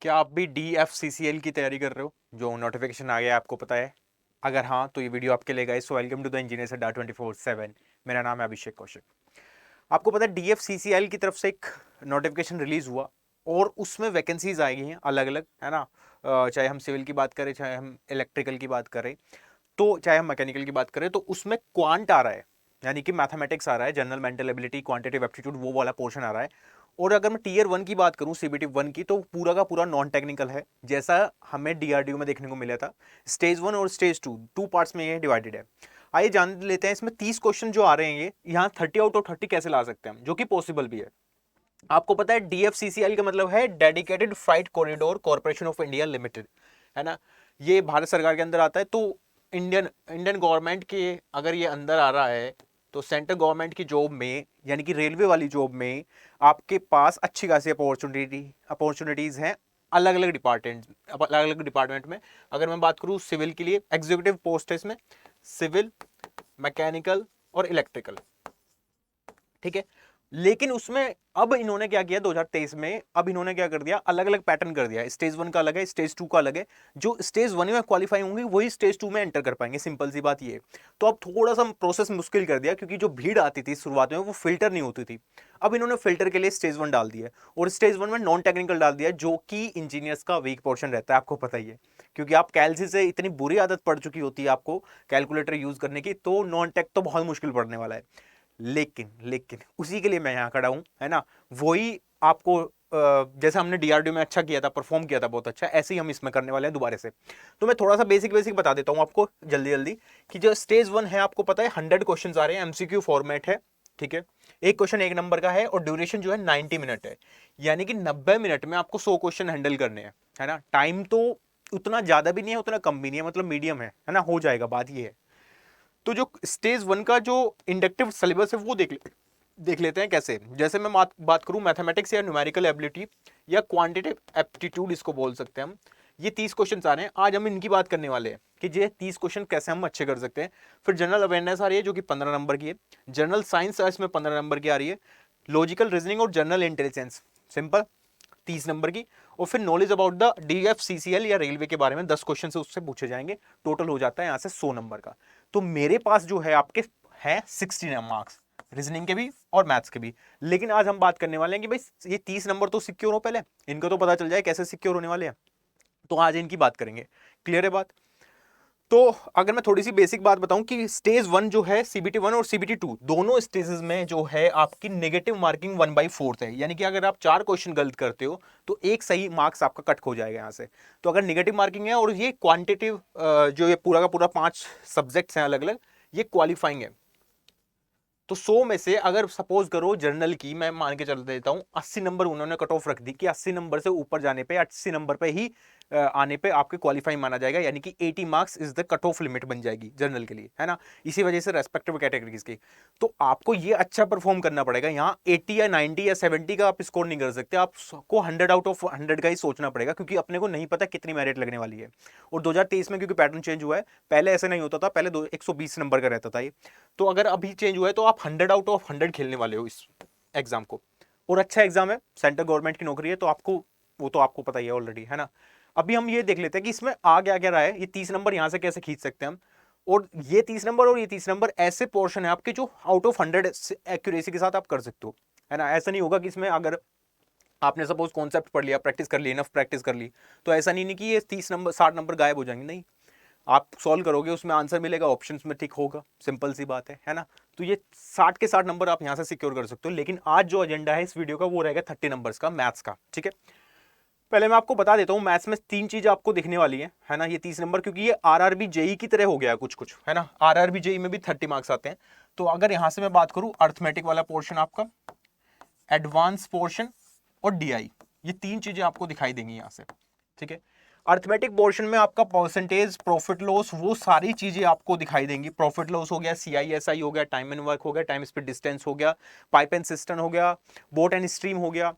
क्या आप भी DFCCL की तैयारी कर रहे हो? जो नोटिफिकेशन आ गया आपको पता है? अगर हाँ तो ये वीडियो आपके लिए guys. So welcome to the engineers Adda 24/7। मेरा नाम है अभिषेक कौशिक। आपको पता है DFCCL की तरफ से एक नोटिफिकेशन रिलीज हुआ और उसमें वैकेंसीज आई हैं अलग अलग, है ना। चाहे हम सिविल की बात करें, चाहे हम इलेक्ट्रिकल की बात करें, तो चाहे हम मैकेनिकल की बात करें, तो उसमें क्वांट आ रहा है, यानी कि मैथमेटिक्स आ रहा है, general mental ability, quantitative aptitude, वो वाला पोर्शन आ रहा है। और अगर मैं टीयर 1 की बात करूं, CBT 1 की, तो पूरा का पूरा नॉन टेक्निकल है, जैसा हमें DRDO में देखने को मिला था। स्टेज 1 और स्टेज 2 टू पार्ट्स में ये डिवाइडेड है। आइए जान लेते हैं इसमें 30 क्वेश्चन जो आ रहे हैं, ये यहाँ 30 आउट ऑफ 30 कैसे ला सकते हैं हम, जो कि पॉसिबल भी है। आपको पता है DFCCL का मतलब है dedicated freight corridor corporation of India limited, है ना। ये भारत सरकार के अंदर आता है। तो इंडियन इंडियन गवर्नमेंट के अगर ये अंदर आ रहा है, तो सेंट्रल गवर्नमेंट की जॉब में, यानी कि रेलवे वाली जॉब में, आपके पास अच्छी खासी अपॉर्चुनिटीज हैं अलग अलग डिपार्टमेंट में। अगर मैं बात करूँ सिविल के लिए, एग्जीक्यूटिव पोस्ट है इसमें, सिविल, मैकेनिकल और इलेक्ट्रिकल, ठीक है। लेकिन उसमें अब इन्होंने क्या किया 2023 में, अब इन्होंने क्या कर दिया, अलग अलग पैटर्न कर दिया। स्टेज 1 का अलग है, स्टेज 2 का अलग है। जो स्टेज 1 में क्वालिफाई होंगे वही स्टेज 2 में एंटर कर पाएंगे, सिंपल सी बात ये है। तो अब थोड़ा सा प्रोसेस मुश्किल कर दिया, क्योंकि जो भीड़ आती थी शुरुआत में वो फिल्टर नहीं होती थी। अब इन्होंने फिल्टर के लिए स्टेज 1 डाल दिया और स्टेज 1 में नॉन टेक्निकल डाल दिया, जो कि इंजीनियर्स का वीक पोर्शन रहता है, आपको पता ही है। क्योंकि आप कैलसी से इतनी बुरी आदत पड़ चुकी होती है आपको कैलकुलेटर यूज करने की, तो नॉन टेक तो बहुत मुश्किल पड़ने वाला है। लेकिन लेकिन उसी के लिए मैं यहाँ खड़ा हूँ, है ना। वही आपको जैसे हमने DRDO में अच्छा किया था, परफॉर्म किया था बहुत अच्छा, ऐसे ही हम इसमें करने वाले हैं दोबारा से। तो मैं थोड़ा सा बेसिक बेसिक बता देता हूँ आपको जल्दी जल्दी, कि जो स्टेज 1 है, आपको पता है 100 क्वेश्चन आ रहे हैं, MCQ फॉर्मेट है, ठीक है। एक क्वेश्चन 1 नंबर का है और ड्यूरेशन जो है 90 मिनट है, यानी कि 90 मिनट में आपको 100 क्वेश्चन हैंडल करने हैं, है ना। टाइम तो उतना ज्यादा भी नहीं है, उतना कम भी नहीं है, मतलब मीडियम है ना, हो जाएगा, बात ये है। तो जो स्टेज 1 का जो इंडक्टिव सिलेबस है वो देख लेते हैं कैसे। जैसे मैं बात करूं मैथमेटिक्स या न्यूमेरिकल एबिलिटी या क्वांटिटेटिव एप्टीट्यूड, इसको बोल सकते हैं हम। ये 30 क्वेश्चन आ रहे हैं, आज हम इनकी बात करने वाले हैं कि ये 30 क्वेश्चन कैसे हम अच्छे कर सकते हैं। फिर जनरल अवेयरनेस आ रही है, जो कि 15 नंबर की है। जनरल साइंस इसमें 15 नंबर की आ रही है। लॉजिकल रीजनिंग और जनरल इंटेलिजेंस, सिंपल, 30 नंबर की। और फिर नॉलेज अबाउट द DFCCL या रेलवे के बारे में 10 क्वेश्चन से उससे पूछे जाएंगे। टोटल हो जाता है यहाँ से 100 नंबर का। तो मेरे पास जो है आपके है 60 मार्क्स, रीजनिंग के भी और मैथ्स के भी। लेकिन आज हम बात करने वाले हैं कि भाई ये 30 नंबर तो सिक्योर हो, पहले इनको तो पता चल जाए कैसे सिक्योर होने वाले हैं। तो आज इनकी बात करेंगे, क्लियर है बात। तो अगर मैं थोड़ी सी बेसिक बात बताऊं कि स्टेज 1 जो है, CBT 1 और CBT 2 दोनों स्टेजेस में जो है आपकी नेगेटिव मार्किंग 1/4 है, यानी कि अगर आप 4 क्वेश्चन गलत करते हो तो एक सही मार्क्स आपका कट हो जाएगा यहाँ से। तो अगर नेगेटिव मार्किंग है और ये क्वांटिटिव, जो ये पूरा का पूरा 5 सब्जेक्ट्स हैं अलग अलग, ये क्वालिफाइंग है। तो 100 में से अगर सपोज करो जर्नल की मैं मान के चल देता हूं, 80 नंबर उन्होंने कट ऑफ रख दी कि 80 नंबर से ऊपर जाने पे, 80 नंबर पे ही आने पे आपके क्वालिफाई माना जाएगा, यानी कि 80 marks is the cut off limit बन जाएगी जनरल के लिए, है ना। इसी वजह से रेस्पेक्टिव कैटेगरीज की। तो आपको ये अच्छा परफॉर्म करना पड़ेगा। यहाँ 80 या 90 या 70 का आप स्कोर नहीं कर सकते, आपको 100 आउट ऑफ 100 का ही सोचना पड़ेगा, क्योंकि अपने को नहीं पता कितनी मेरिट लगने वाली है। और 2023 में क्योंकि पैटर्न चेंज हुआ है, पहले ऐसे नहीं होता था, पहले 120 नंबर का रहता था ये। तो अगर अभी चेंज हुआ है तो आप 100 आउट ऑफ 100 खेलने वाले हो इस एग्जाम को। और अच्छा एग्जाम है, सेंट्रल गवर्नमेंट की नौकरी है, तो आपको वो तो आपको पता ही है ऑलरेडी, है ना। अभी हम ये देख लेते हैं कि इसमें आ क्या क्या रहा है, ये 30 नंबर यहां से कैसे खींच सकते हैं हम। और ये 30 नंबर और ये 30 नंबर ऐसे पोर्शन है आपके जो आउट ऑफ 100 एक्यूरेसी के साथ आप कर सकते हो, है ना। ऐसा नहीं होगा कि इसमें अगर आपने सपोज कॉन्सेप्ट पढ़ लिया, प्रैक्टिस कर ली, इनफ प्रैक्टिस कर ली, तो ऐसा नहीं कि ये 30 नंबर 60 नंबर गायब हो जाएंगे, नहीं। आप सॉल्व करोगे, उसमें आंसर मिलेगा, ऑप्शंस में ठीक होगा, सिंपल सी बात है ना। तो ये 60 के 60 नंबर आप यहां से सिक्योर कर सकते हो। लेकिन आज जो एजेंडा है इस वीडियो का वो रहेगा 30 नंबर्स का, मैथ्स का, ठीक है। पहले मैं आपको बता देता हूं, मैथ्स में 3 चीजें आपको दिखने वाली है ना, ये 30 नंबर, क्योंकि ये RRB JEE की तरह हो गया कुछ कुछ, है ना। RRB JEE में भी 30 मार्क्स आते हैं। तो अगर यहां से मैं बात करूं, अर्थमेटिक वाला पोर्शन आपका, एडवांस पोर्शन और DI, ये 3 चीजें आपको दिखाई देंगी यहां से, ठीक है। अर्थमेटिक पोर्शन में आपका परसेंटेज, प्रॉफिट लॉस, वो सारी चीजें आपको दिखाई देंगी। प्रॉफिट लॉस हो गया, CISI हो गया, टाइम एंड वर्क हो गया, टाइम स्पीड डिस्टेंस हो गया, पाइप एंड सिस्टम हो गया, बोट एंड स्ट्रीम हो गया,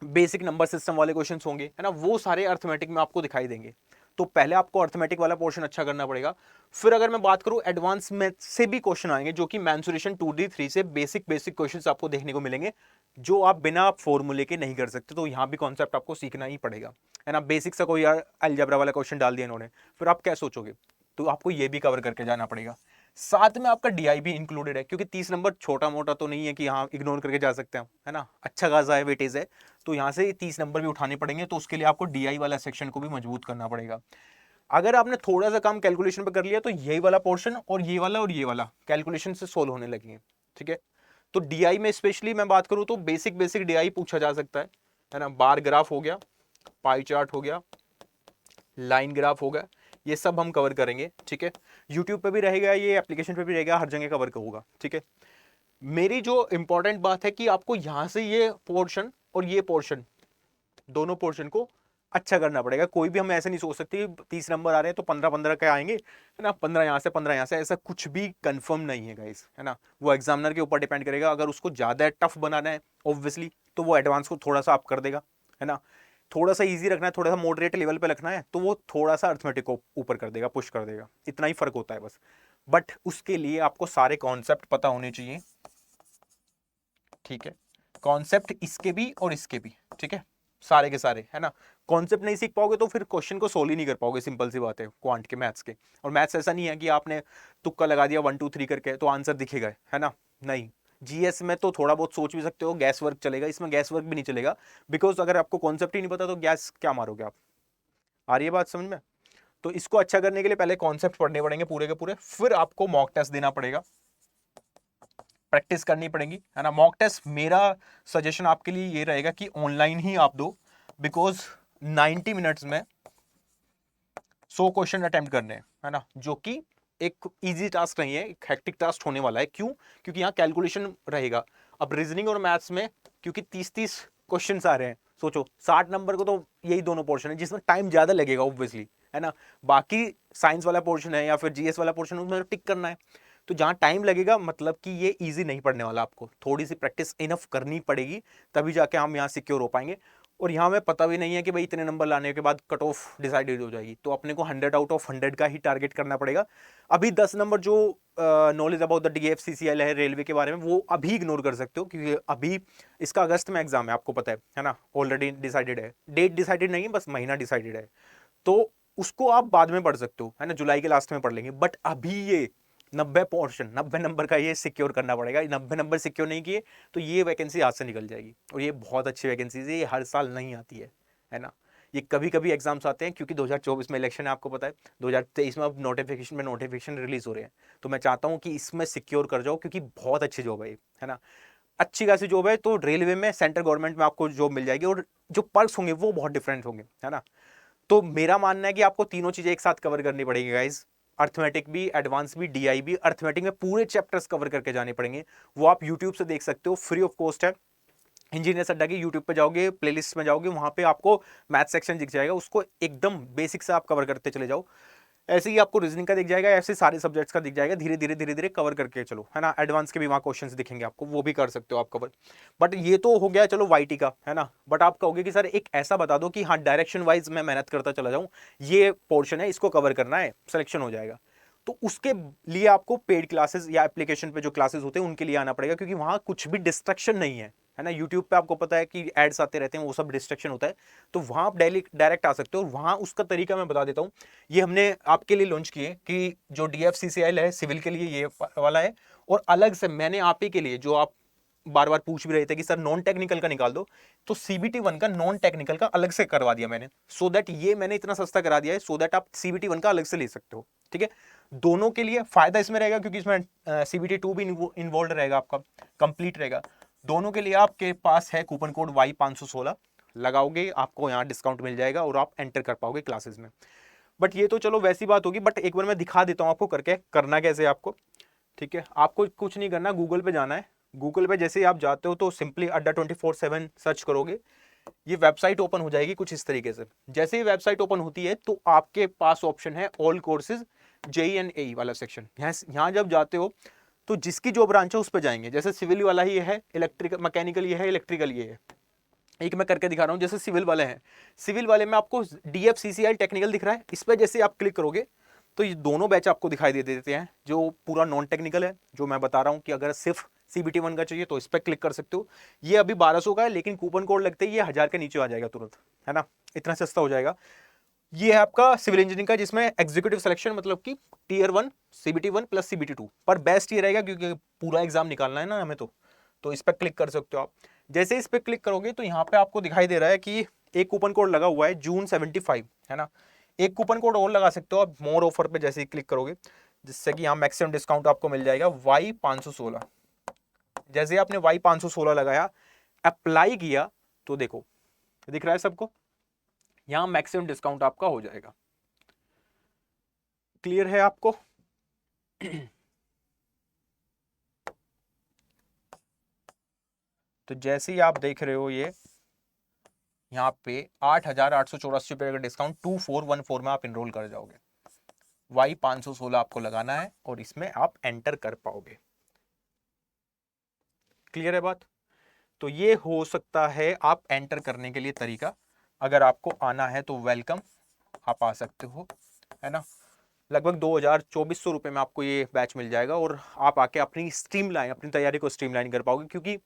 बेसिक नंबर सिस्टम वाले क्वेश्चंस होंगे, है ना, वो सारे अर्थमेटिक में आपको दिखाई देंगे। तो पहले आपको अर्थमेटिक वाला पोर्शन अच्छा करना पड़ेगा। फिर अगर मैं बात करूं एडवांस मैथ से भी क्वेश्चन आएंगे, जो कि मेंसुरेशन 2D 3 से बेसिक क्वेश्चंस आपको देखने को मिलेंगे, जो आप बिना फॉर्मूले के नहीं कर सकते। तो यहां भी कॉन्सेप्ट आपको सीखना ही पड़ेगा, है ना। बेसिक सा कोई यार अलजेब्रा वाला क्वेश्चन डाल दिया इन्होंने, फिर आप क्या सोचोगे? तो आपको ये भी कवर करके जाना पड़ेगा। साथ में आपका डीआई भी इंक्लूडेड है, क्योंकि 30 नंबर छोटा मोटा तो नहीं है कि हाँ इग्नोर करके जा सकते हैं, है ना। अच्छा खासा है, वेटेज है, तो यहाँ से 30 नंबर भी उठाने पड़ेंगे। तो उसके लिए आपको डीआई वाला सेक्शन को भी मजबूत करना पड़ेगा। अगर आपने थोड़ा सा काम कैलकुलेशन पे कर लिया तो यही वाला पोर्शन और ये वाला कैलकुलेशन से सोल्व होने लगेंगे, ठीक है। तो डीआई में स्पेशली मैं बात करूं तो बेसिक डीआई पूछा जा सकता है ना। बार ग्राफ हो गया, पाई चार्ट हो गया, लाइन ग्राफ होगा, ये सब हम कवर करेंगे, ठीक है। यूट्यूब पे भी रहेगा, ये एप्लीकेशन पे भी रहेगा, हर जगह कवर होगा, ठीक है। मेरी जो इंपॉर्टेंट बात है कि आपको यहां से ये पोर्शन और ये पोर्शन, दोनों पोर्शन को अच्छा करना पड़ेगा। कोई भी हम ऐसे नहीं सोच सकते 30 नंबर आ रहे हैं तो 15-15 के आएंगे, है ना, 15 यहाँ से 15 यहाँ से, ऐसा कुछ भी कंफर्म नहीं है गाइस, है ना। वो एग्जामिनर के ऊपर डिपेंड करेगा। अगर उसको ज्यादा टफ बनाना है ऑब्वियसली, तो वो एडवांस को थोड़ा सा अप कर देगा, है ना। थोड़ा सा इजी रखना है, थोड़ा सा मॉडरेट लेवल पे रखना है, तो वो थोड़ा सा अर्थमेटिक को ऊपर कर देगा, पुश कर देगा। इतना ही फर्क होता है बस। बट उसके लिए आपको सारे कॉन्सेप्ट पता होने चाहिए, ठीक है। कॉन्सेप्ट इसके भी और इसके भी, ठीक है, सारे के सारे, है ना। कॉन्सेप्ट नहीं सीख पाओगे तो फिर क्वेश्चन को सोल्व ही नहीं कर पाओगे, सिंपल सी बात है क्वांट के मैथ्स के। और मैथ्स ऐसा नहीं है कि आपने तुक्का लगा दिया 1 2 3 करके तो आंसर दिखेगा, है ना, नहीं। जीएस में तो थोड़ा बहुत सोच भी सकते हो, गैस वर्क चलेगा, इसमें गैस वर्क भी नहीं चलेगा, बिकॉज अगर आपको कॉन्सेप्ट ही नहीं पता तो गैस क्या मारोगे आप। आ रही है बात समझ में? तो इसको अच्छा करने के लिए पहले कॉन्सेप्ट पढ़ने पड़ेंगे पूरे के पूरे, फिर आपको मॉक टेस्ट देना पड़ेगा, प्रैक्टिस करनी पड़ेगी, है ना। मॉक टेस्ट मेरा सजेशन आपके लिए ये रहेगा कि ऑनलाइन ही आप दो, बिकॉज 90 मिनट्स में 100 क्वेश्चन अटेम्प्ट करने हैं, है ना, जो कि एक इजी टास्क नहीं है, एक हेक्टिक टास्क होने वाला है। क्यों? क्योंकि यहाँ कैलकुलेशन रहेगा। अब रीजनिंग और मैथ्स में क्योंकि 30-30 क्वेश्चन आ रहे हैं, सोचो 60 नंबर को तो यही दोनों पोर्शन है जिसमें टाइम ज्यादा लगेगा ऑब्वियसली, है ना। बाकी साइंस वाला पोर्शन है या फिर जीएस वाला पोर्शन, उसमें टिक करना है। तो जहां टाइम लगेगा मतलब कि ये इजी नहीं पड़ने वाला, आपको थोड़ी सी प्रैक्टिस इनफ करनी पड़ेगी, तभी जाके हम यहाँ सिक्योर हो पाएंगे। और यहाँ में पता भी नहीं है कि भाई इतने नंबर लाने के बाद कट ऑफ डिसाइडेड हो जाएगी, तो अपने को 100 आउट ऑफ 100 का ही टारगेट करना पड़ेगा। अभी 10 नंबर जो नॉलेज अबाउट द DFCCL है रेलवे के बारे में, वो अभी इग्नोर कर सकते हो, क्योंकि अभी इसका अगस्त में एग्जाम है, आपको पता है ना। ऑलरेडी डिसाइडेड है, डेट डिसाइडेड नहीं है, बस महीना डिसाइडेड है। तो उसको आप बाद में पढ़ सकते हो, है ना, जुलाई के लास्ट में पढ़ लेंगे। बट अभी ये 90 नंबर का ये सिक्योर करना पड़ेगा। 90 नंबर सिक्योर नहीं किए तो ये वैकेंसी हाथ से निकल जाएगी, और ये बहुत अच्छी वैकेंसी है, ये हर साल नहीं आती है ना। ये कभी कभी एग्जाम्स आते हैं, क्योंकि 2024 में इलेक्शन है, आपको पता है। 2023 में अब नोटिफिकेशन रिलीज हो रहे हैं, तो मैं चाहता हूँ कि इसमें सिक्योर कर जाओ, क्योंकि बहुत अच्छी जॉब है ना। अच्छी खासी जॉब है, तो रेलवे में, सेंट्रल गवर्नमेंट में आपको जॉब मिल जाएगी, और जो पर्क्स होंगे वो बहुत डिफरेंट होंगे, है ना। तो मेरा मानना है कि आपको तीनों चीजें एक साथ कवर करनी पड़ेगी गाइज, अर्थमेटिक भी, एडवांस भी, डीआई भी। अर्थमेटिक में पूरे चैप्टर्स कवर करके जाने पड़ेंगे, वो आप यूट्यूब से देख सकते हो, फ्री ऑफ कॉस्ट है। इंजीनियर्स अड्डा की यूट्यूब पे जाओगे, प्लेलिस्ट में जाओगे, वहां पे आपको मैथ सेक्शन दिख जाएगा, उसको एकदम बेसिक से आप कवर करते चले जाओ। ऐसे ही आपको रीजनिंग का दिख जाएगा, ऐसे सारे सब्जेक्ट्स का दिख जाएगा, धीरे धीरे कवर करके चलो, है ना। एडवांस के भी वहाँ क्वेश्चंस दिखेंगे आपको, वो भी कर सकते हो आप कवर। बट ये तो हो गया चलो वाईटी का, है ना। बट आप कहोगे कि सर एक ऐसा बता दो कि हाँ डायरेक्शन वाइज मैं मेहनत करता चला जाऊँ, ये पोर्शन है इसको कवर करना है, सिलेक्शन हो जाएगा। तो उसके लिए आपको पेड क्लासेस या एप्लीकेशन पे जो क्लासेस होते हैं उनके लिए आना पड़ेगा, क्योंकि वहां कुछ भी डिस्ट्रक्शन नहीं है ना। यूट्यूब पे आपको पता है कि एड्स आते रहते हैं, वो सब डिस्ट्रक्शन होता है। तो वहां आप डायरेक्ट आ सकते हो। वहां उसका तरीका मैं बता देता हूँ, ये हमने आपके लिए लॉन्च किए कि जो DFCCL है सिविल के लिए ये वाला है, और अलग से मैंने आप ही के लिए, जो आप बार बार पूछ भी रहे थे कि सर नॉन टेक्निकल का निकाल दो, तो CBT 1 का नॉन टेक्निकल का अलग से करवा दिया मैंने, सो दैट ये मैंने इतना सस्ता करा दिया है, सो दैट आप CBT 1 का अलग से ले सकते हो, ठीक है। दोनों के लिए फायदा इसमें रहेगा, क्योंकि इसमें CBT 2 भी इन्वॉल्व रहेगा, आपका कंप्लीट रहेगा। दोनों के लिए आपके पास है कूपन कोड Y516, लगाओगे आपको यहाँ डिस्काउंट मिल जाएगा, और आप एंटर कर पाओगे क्लासेस में। बट ये तो चलो वैसी बात होगी, बट एक बार मैं दिखा देता हूँ आपको करके करना कैसे आपको, ठीक है। आपको कुछ नहीं करना, गूगल पे जाना है। गूगल पे जैसे ही आप जाते हो तो सिंपली अड्डा 24/7 सर्च करोगे, ये वेबसाइट ओपन हो जाएगी कुछ इस तरीके से। जैसे ही वेबसाइट ओपन होती है तो आपके पास ऑप्शन है all courses JEE and AE वाला सेक्शन। यहाँ जब जाते हो तो जिसकी जो ब्रांच है उस पर जाएंगे, जैसे सिविल वाला ही है, इलेक्ट्रिकल मैकेनिकल ये है, इलेक्ट्रिकल ये है, एक मैं करके दिखा रहा हूँ। जैसे सिविल वाले हैं, सिविल वाले में आपको DFCCI टेक्निकल दिख रहा है, इस पर जैसे आप क्लिक करोगे तो ये दोनों बैच आपको दिखाई दे देते हैं। जो पूरा नॉन टेक्निकल है, जो मैं बता रहा हूँ कि अगर सिर्फ CBT 1 का चाहिए तो इस पर क्लिक कर सकते हो। ये अभी 1200 का है, लेकिन कूपन कोड लगते ही ये 1000 के नीचे आ जाएगा तुरंत, है ना, इतना सस्ता हो जाएगा। ये है आपका सिविल इंजीनियरिंग का, जिसमें एग्जीक्यूटिव सिलेक्शन मतलब कि Tier 1 CBT 1 प्लस CBT 2, पर बेस्ट ये रहेगा क्योंकि पूरा एग्जाम निकालना है ना हमें, तो इस पर क्लिक कर सकते हो आप। जैसे इस पर क्लिक करोगे तो यहाँ पे आपको दिखाई दे रहा है कि एक कूपन कोड लगा हुआ है जून 75, है ना। एक कूपन कोड और लगा सकते हो आप मोर ऑफर पे जैसे ही क्लिक करोगे, जिससे कि यहाँ मैक्सिमम डिस्काउंट आपको मिल जाएगा Y516। जैसे आपने Y516 लगाया, अप्लाई किया, तो देखो दिख रहा है सबको, यहाँ मैक्सिमम डिस्काउंट आपका हो जाएगा। क्लियर है आपको? तो जैसे ही आप देख रहे हो, ये यहाँ पे 8,884 रुपये का डिस्काउंट 2414 में आप इनरोल कर जाओगे। Y516 आपको लगाना है और इसमें आप एंटर कर पाओगे। क्लियर है बात? तो ये हो सकता है आप एंटर करने के लिए तरीका। अगर आपको आना है तो वेलकम, आप आ सकते हो, है ना। लगभग 2,000-2,400 रुपये में आपको ये बैच मिल जाएगा और आप आके अपनी तैयारी को स्ट्रीमलाइन कर पाओगे, क्योंकि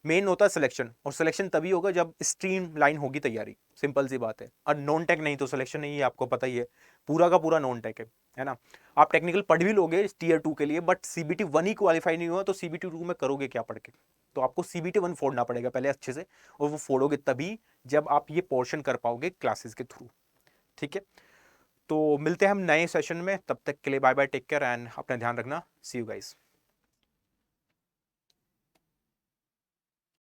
मेन होता है सिलेक्शन, और सिलेक्शन तभी होगा जब स्ट्रीमलाइन होगी तैयारी। सिंपल सी बात है। और नॉन टेक नहीं तो सिलेक्शन नहीं है, आपको पता ही है, पूरा का पूरा नॉन टेक है ना। आप टेक्निकल पढ़ भी लोगे Tier 2 के लिए, बट CBT 1 ही क्वालिफाई नहीं हुआ तो CBT 2 में करोगे क्या पढ़ के? तो आपको CBT 1 फोड़ना पड़ेगा पहले अच्छे से, और वो फोड़ोगे तभी जब आप ये पोर्शन कर पाओगे क्लासेस के थ्रू। ठीक है, तो मिलते हैं हम नए सेशन में, तब तक के लिए bye bye, take care and अपना ध्यान रखना। See you guys.